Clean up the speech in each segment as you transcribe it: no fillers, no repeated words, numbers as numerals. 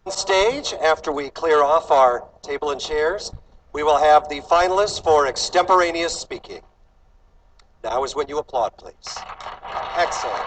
Stage, after we clear off our table and chairs, we will have the finalists for extemporaneous speaking. Now is when you applaud, please. Excellent.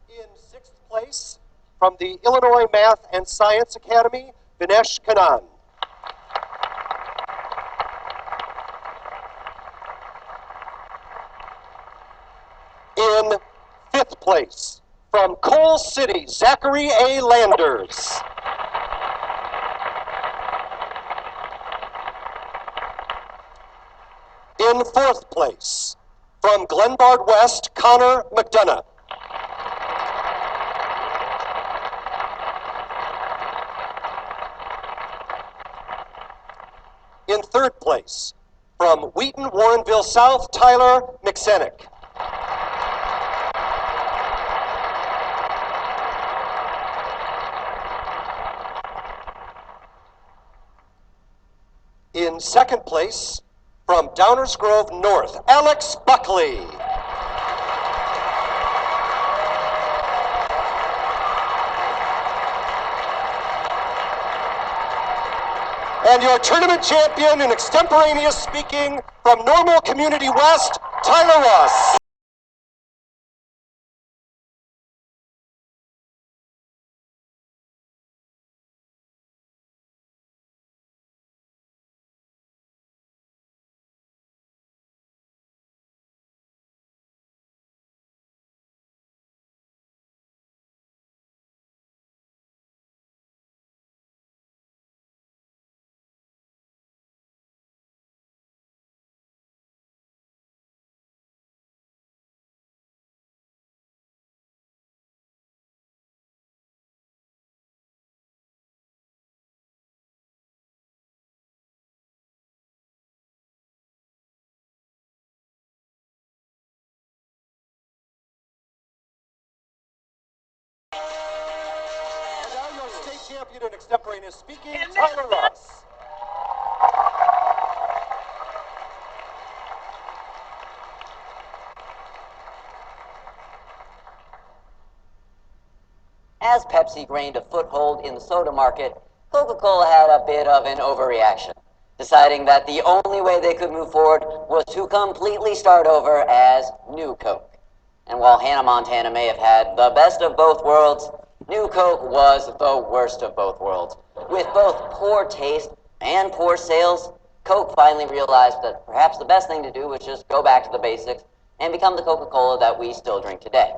In sixth place, from the Illinois Math and Science Academy, Vinesh Kannan. In fifth place, from Coal City, Zachary A. Landers. In fourth place, from Glenbard West, Connor McDonough. In third place, from Wheaton, Warrenville South, Tyler McSennick. In second place, from Downers Grove North, Alex Buckley. And your tournament champion in extemporaneous speaking from Normal Community West, Tyler Ross. Champion in extemporaneous speaking, Tyler Ross. As Pepsi gained a foothold in the soda market, Coca-Cola had a bit of an overreaction, deciding that the only way they could move forward was to completely start over as New Coke. And while Hannah Montana may have had the best of both worlds, New Coke was the worst of both worlds. With both poor taste and poor sales, Coke finally realized that perhaps the best thing to do was just go back to the basics and become the Coca-Cola that we still drink today.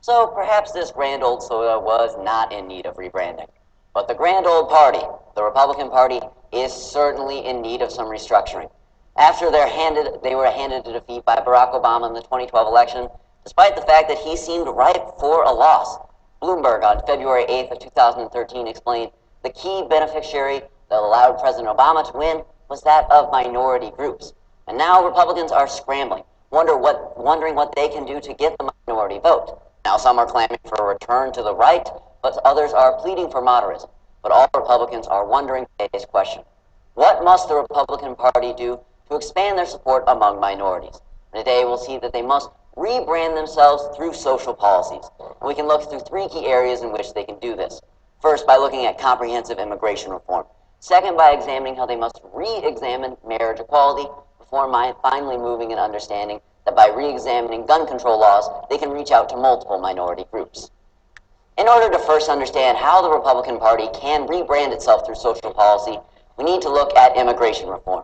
So perhaps this grand old soda was not in need of rebranding. But the grand old party, the Republican Party, is certainly in need of some restructuring. After they were handed a defeat by Barack Obama in the 2012 election, despite the fact that he seemed ripe for a loss, Bloomberg on February 8th of 2013 explained the key beneficiary that allowed President Obama to win was that of minority groups. And now Republicans are scrambling, wondering what they can do to get the minority vote. Now some are clamoring for a return to the right, but others are pleading for moderatism. But all Republicans are wondering today's question: what must the Republican Party do to expand their support among minorities? And today we'll see that they must rebrand themselves through social policies. And we can look through three key areas in which they can do this. First, by looking at comprehensive immigration reform. Second, by examining how they must re-examine marriage equality before finally moving and understanding that by re-examining gun control laws, they can reach out to multiple minority groups. In order to first understand how the Republican Party can rebrand itself through social policy, we need to look at immigration reform.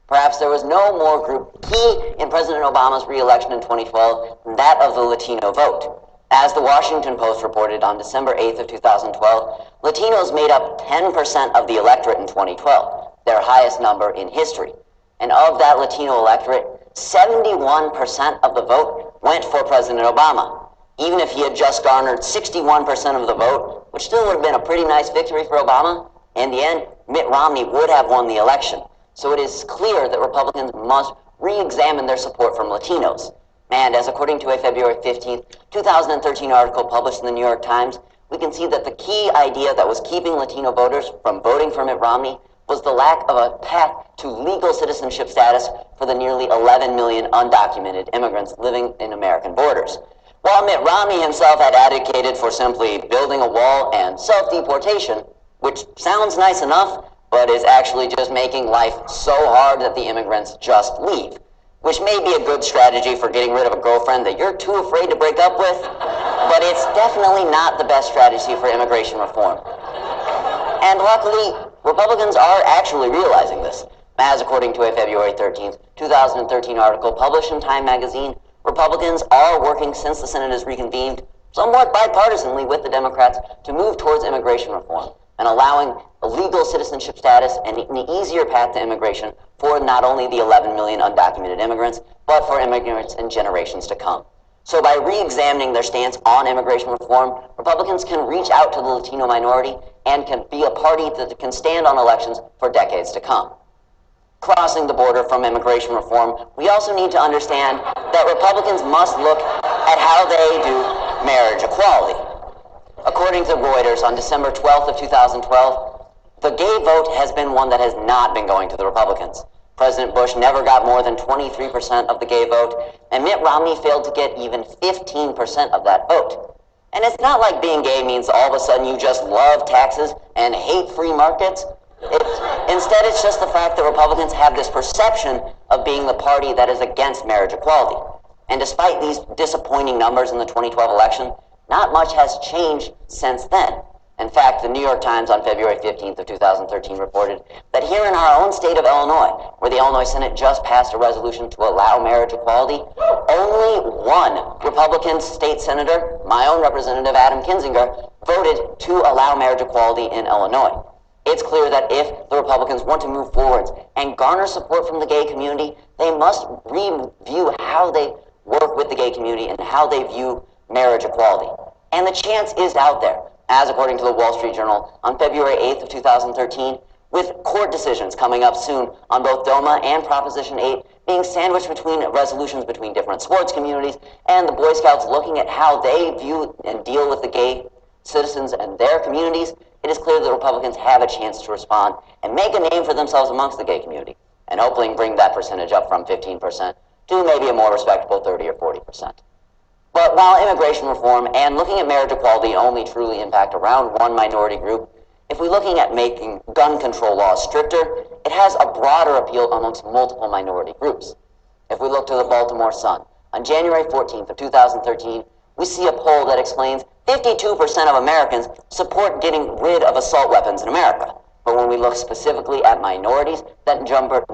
Perhaps there was no more group key in President Obama's re-election in 2012 than that of the Latino vote. As the Washington Post reported on December 8th of 2012, Latinos made up 10% of the electorate in 2012, their highest number in history. And of that Latino electorate, 71% of the vote went for President Obama. Even if he had just garnered 61% of the vote, which still would have been a pretty nice victory for Obama, in the end, Mitt Romney would have won the election. So it is clear that Republicans must re-examine their support from Latinos. And as according to a February 15th, 2013 article published in the New York Times, we can see that the key idea that was keeping Latino voters from voting for Mitt Romney was the lack of a path to legal citizenship status for the nearly 11 million undocumented immigrants living in American borders. While Mitt Romney himself had advocated for simply building a wall and self-deportation, which sounds nice enough, but is actually just making life so hard that the immigrants just leave, which may be a good strategy for getting rid of a girlfriend that you're too afraid to break up with, but it's definitely not the best strategy for immigration reform. And luckily, Republicans are actually realizing this. As according to a February 13th, 2013 article published in Time magazine, Republicans are working since the Senate has reconvened, somewhat bipartisanly with the Democrats, to move towards immigration reform and allowing a legal citizenship status and an easier path to immigration for not only the 11 million undocumented immigrants, but for immigrants in generations to come. So by re-examining their stance on immigration reform, Republicans can reach out to the Latino minority and can be a party that can stand on elections for decades to come. Crossing the border from immigration reform, we also need to understand that Republicans must look at how they do marriage equality. According to Reuters, on December 12th of 2012, the gay vote has been one that has not been going to the Republicans. President Bush never got more than 23% of the gay vote, and Mitt Romney failed to get even 15% of that vote. And it's not like being gay means all of a sudden you just love taxes and hate free markets. Instead, it's just the fact that Republicans have this perception of being the party that is against marriage equality. And despite these disappointing numbers in the 2012 election, not much has changed since then. In fact, the New York Times on February 15th of 2013 reported that here in our own state of Illinois, where the Illinois Senate just passed a resolution to allow marriage equality, only one Republican state senator, my own representative Adam Kinzinger, voted to allow marriage equality in Illinois. It's clear that if the Republicans want to move forward and garner support from the gay community, they must review how they work with the gay community and how they view marriage equality. And the chance is out there, as according to the Wall Street Journal on February 8th of 2013, with court decisions coming up soon on both DOMA and Proposition 8 being sandwiched between resolutions between different sports communities and the Boy Scouts looking at how they view and deal with the gay citizens and their communities, it is clear that Republicans have a chance to respond and make a name for themselves amongst the gay community, and hopefully bring that percentage up from 15% to maybe a more respectable 30 or 40%. But while immigration reform and looking at marriage equality only truly impact around one minority group, if we're looking at making gun control laws stricter, it has a broader appeal amongst multiple minority groups. If we look to the Baltimore Sun, on January 14th of 2013, we see a poll that explains 52% of Americans support getting rid of assault weapons in America. But when we look specifically at minorities, that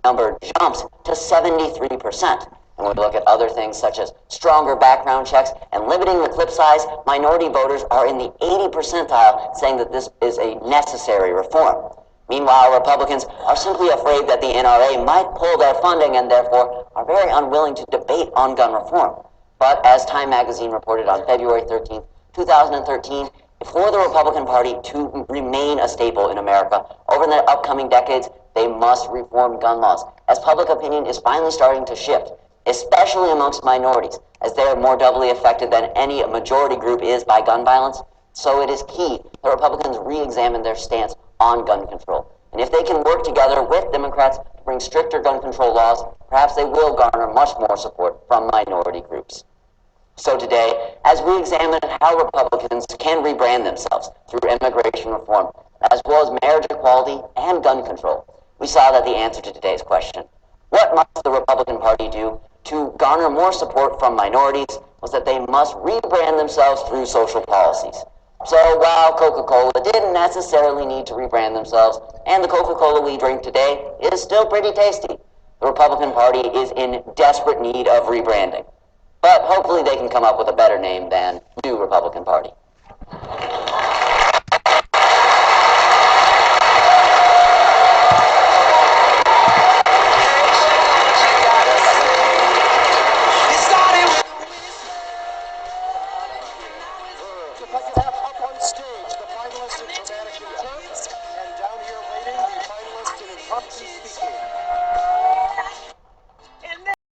number jumps to 73%. And when we look at other things such as stronger background checks and limiting the clip size, minority voters are in the 80 percentile saying that this is a necessary reform. Meanwhile, Republicans are simply afraid that the NRA might pull their funding and therefore are very unwilling to debate on gun reform. But as Time magazine reported on February 13th, 2013, for the Republican Party to remain a staple in America over the upcoming decades, they must reform gun laws, as public opinion is finally starting to shift, especially amongst minorities, as they are more doubly affected than any majority group is by gun violence. So it is key that Republicans re-examine their stance on gun control. And if they can work together with Democrats to bring stricter gun control laws, perhaps they will garner much more support from minority groups. So today, as we examine how Republicans can rebrand themselves through immigration reform, as well as marriage equality and gun control, we saw that the answer to today's question, what must the Republican Party do to garner more support from minorities, was that they must rebrand themselves through social policies. So while Coca-Cola didn't necessarily need to rebrand themselves, and the Coca-Cola we drink today is still pretty tasty, the Republican Party is in desperate need of rebranding. But hopefully they can come up with a better name than New Republican Party. up to speaking.